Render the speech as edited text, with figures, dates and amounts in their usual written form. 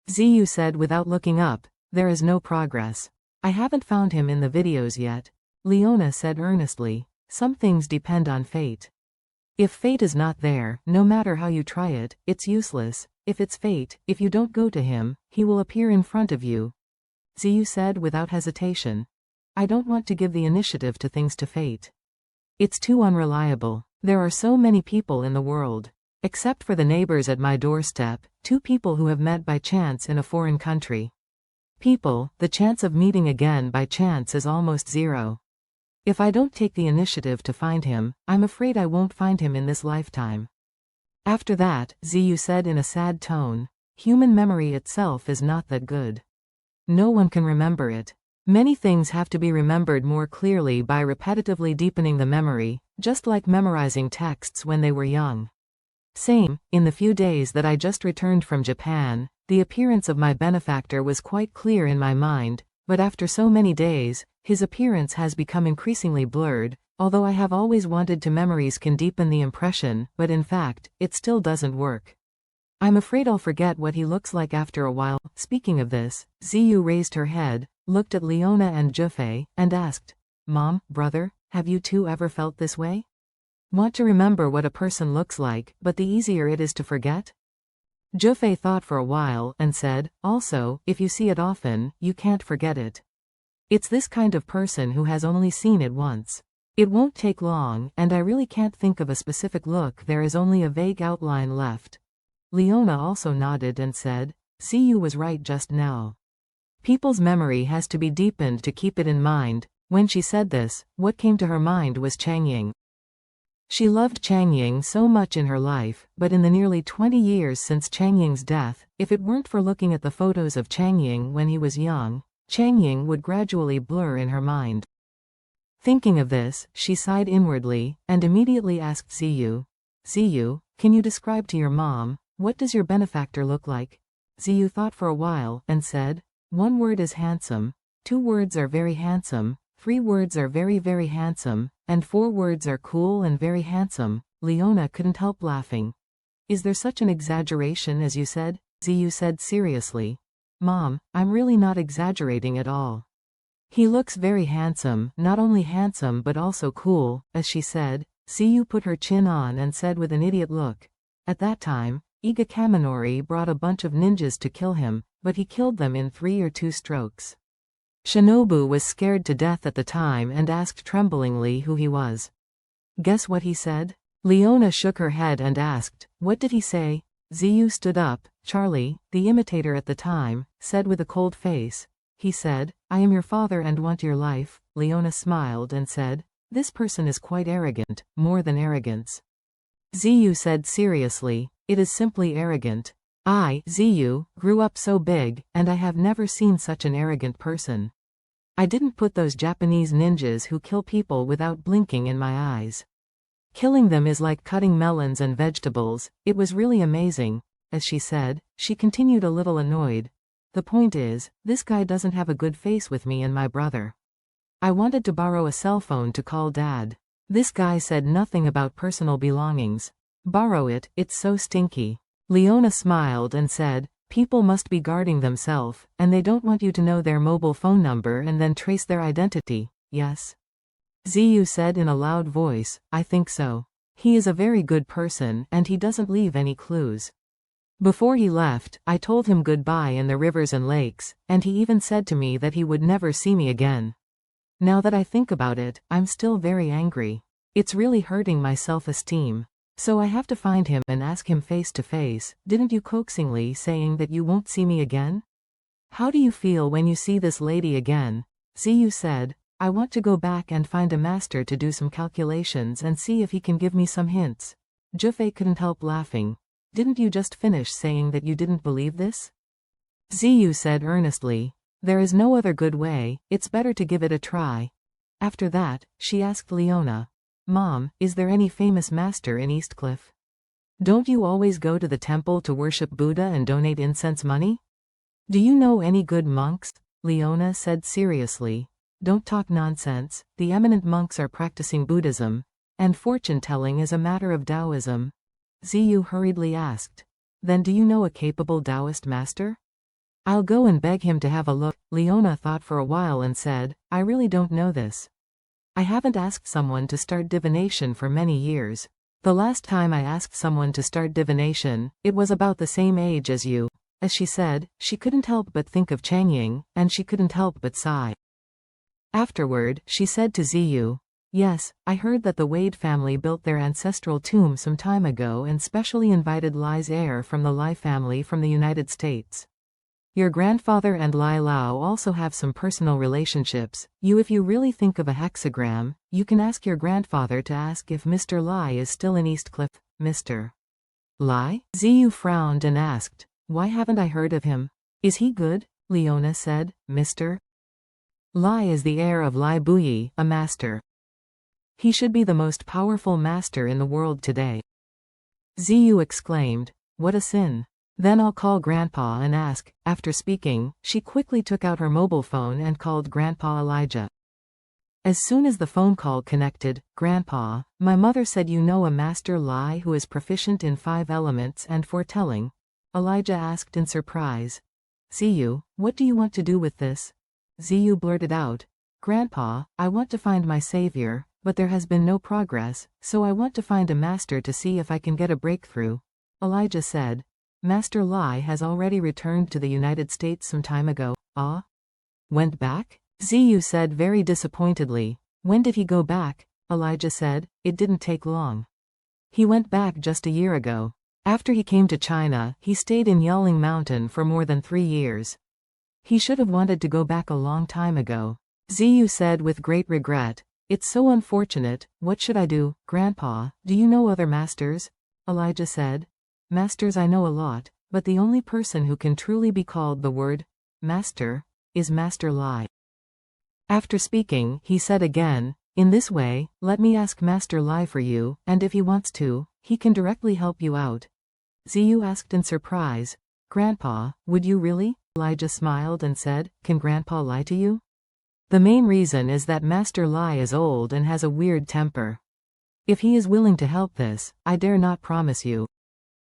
Ziyu said without looking up. There is no progress. I haven't found him in the videos yet. Leona said earnestly. Some things depend on fate. If fate is not there, no matter how you try it, it's useless. If it's fate, if you don't go to him, he will appear in front of you. Ziyu said without hesitation. I don't want to give the initiative to things to fate. It's too unreliable. There are so many people in the world. Except for the neighbors at my doorstep, 2 people who have met by chance in a foreign country. People, the chance of meeting again by chance is almost zero. If I don't take the initiative to find him, I'm afraid I won't find him in this lifetime. After that, Ziyu said in a sad tone, human memory itself is not that good. No one can remember it. Many things have to be remembered more clearly by repetitively deepening the memory, just like memorizing texts when they were young. Same, in the few days that I just returned from Japan, the appearance of my benefactor was quite clear in my mind, but after so many days, his appearance has become increasingly blurred, although I have always wanted to memories can deepen the impression, but in fact, it still doesn't work. I'm afraid I'll forget what he looks like after a while. Speaking of this, Ziyu raised her head, looked at Leona and Jufei, and asked, Mom, brother, have you 2 ever felt this way? Want to remember what a person looks like, but the easier it is to forget? Jufei thought for a while, and said, also, if you see it often, you can't forget it. It's this kind of person who has only seen it once. It won't take long, and I really can't think of a specific look, there is only a vague outline left. Leona also nodded and said, Ziyu was right just now. People's memory has to be deepened to keep it in mind. When she said this, what came to her mind was Changying. She loved Changying so much in her life, but in the nearly 20 years since Changying's death, if it weren't for looking at the photos of Changying when he was young, Changying would gradually blur in her mind. Thinking of this, she sighed inwardly, and immediately asked Ziyu, Ziyu, can you describe to your mom, what does your benefactor look like? Ziyu thought for a while, and said, 1 word is handsome, 2 words are very handsome, 3 words are very very handsome, and 4 words are cool and very handsome. Leona couldn't help laughing. Is there such an exaggeration as you said? Ziyu said seriously. Mom, I'm really not exaggerating at all. He looks very handsome, not only handsome but also cool, as she said. Ziyu put her chin on and said with an idiot look. At that time, Iga Kaminori brought a bunch of ninjas to kill him, but he killed them in 3 or 2 strokes. Shinobu was scared to death at the time and asked tremblingly who he was. Guess what he said? Leona shook her head and asked, what did he say? Ziyu stood up. Charlie, the imitator at the time, said with a cold face. He said, I am your father and want your life. Leona smiled and said, this person is quite arrogant, more than arrogance. Ziyu said seriously, it is simply arrogant. I, Ziyu, grew up so big, and I have never seen such an arrogant person. I didn't put those Japanese ninjas who kill people without blinking in my eyes. Killing them is like cutting melons and vegetables. It was really amazing. As she said, she continued a little annoyed. The point is, this guy doesn't have a good face with me and my brother. I wanted to borrow a cell phone to call Dad. This guy said nothing about personal belongings. Borrow it, it's so stinky. Leona smiled and said, people must be guarding themselves, and they don't want you to know their mobile phone number and then trace their identity, yes? Ziyu said in a loud voice, I think so. He is a very good person and he doesn't leave any clues. Before he left, I told him goodbye in the rivers and lakes, and he even said to me that he would never see me again. Now that I think about it, I'm still very angry. It's really hurting my self-esteem. So I have to find him and ask him face to face, didn't you coaxingly saying that you won't see me again? How do you feel when you see this lady again? Ziyu said, I want to go back and find a master to do some calculations and see if he can give me some hints. Jufei couldn't help laughing. Didn't you just finish saying that you didn't believe this? Ziyu said earnestly, there is no other good way, it's better to give it a try. After that, she asked Leona, Mom, is there any famous master in Eastcliff? Don't you always go to the temple to worship Buddha and donate incense money? Do you know any good monks? Leona said seriously. Don't talk nonsense, the eminent monks are practicing Buddhism, and fortune-telling is a matter of Taoism. Ziyu hurriedly asked. Then do you know a capable Taoist master? I'll go and beg him to have a look. Leona thought for a while and said, I really don't know this. I haven't asked someone to start divination for many years. The last time I asked someone to start divination, it was about the same age as you. As she said, she couldn't help but think of Changying, and she couldn't help but sigh. Afterward, she said to Ziyu, yes, I heard that the Wade family built their ancestral tomb some time ago and specially invited Lai's heir from the Lai family from the United States. Your grandfather and Lai Lao also have some personal relationships. If you really think of a hexagram, you can ask your grandfather to ask if Mr. Lai is still in Eastcliff. Mr. Lai? Ziyu frowned and asked, why haven't I heard of him? Is he good? Leona said, Mr. Lai is the heir of Lai Buyi, a master. He should be the most powerful master in the world today. Ziyu exclaimed, what a sin. Then I'll call Grandpa and ask. After speaking, she quickly took out her mobile phone and called Grandpa Elijah. As soon as the phone call connected, Grandpa, my mother said you know a Master Lai who is proficient in 5 elements and foretelling. Elijah asked in surprise. Ziyu, what do you want to do with this? Ziyu blurted out, Grandpa, I want to find my savior, but there has been no progress, so I want to find a master to see if I can get a breakthrough. Elijah said, Master Lai has already returned to the United States some time ago. Ah? Went back? Ziyu said very disappointedly. When did he go back? Elijah said, it didn't take long. He went back just a year ago. After he came to China, he stayed in Yaling Mountain for more than 3 years. He should have wanted to go back a long time ago. Ziyu said with great regret, it's so unfortunate. What should I do? Grandpa, do you know other masters? Elijah said, Masters I know a lot, but the only person who can truly be called the word master is Master Lai. After speaking, he said again, in this way, let me ask Master Lai for you, and if he wants to, he can directly help you out. Ziyu asked in surprise, Grandpa, would you really? Elijah smiled and said, can Grandpa lie to you? The main reason is that Master Lai is old and has a weird temper. If he is willing to help this, I dare not promise you.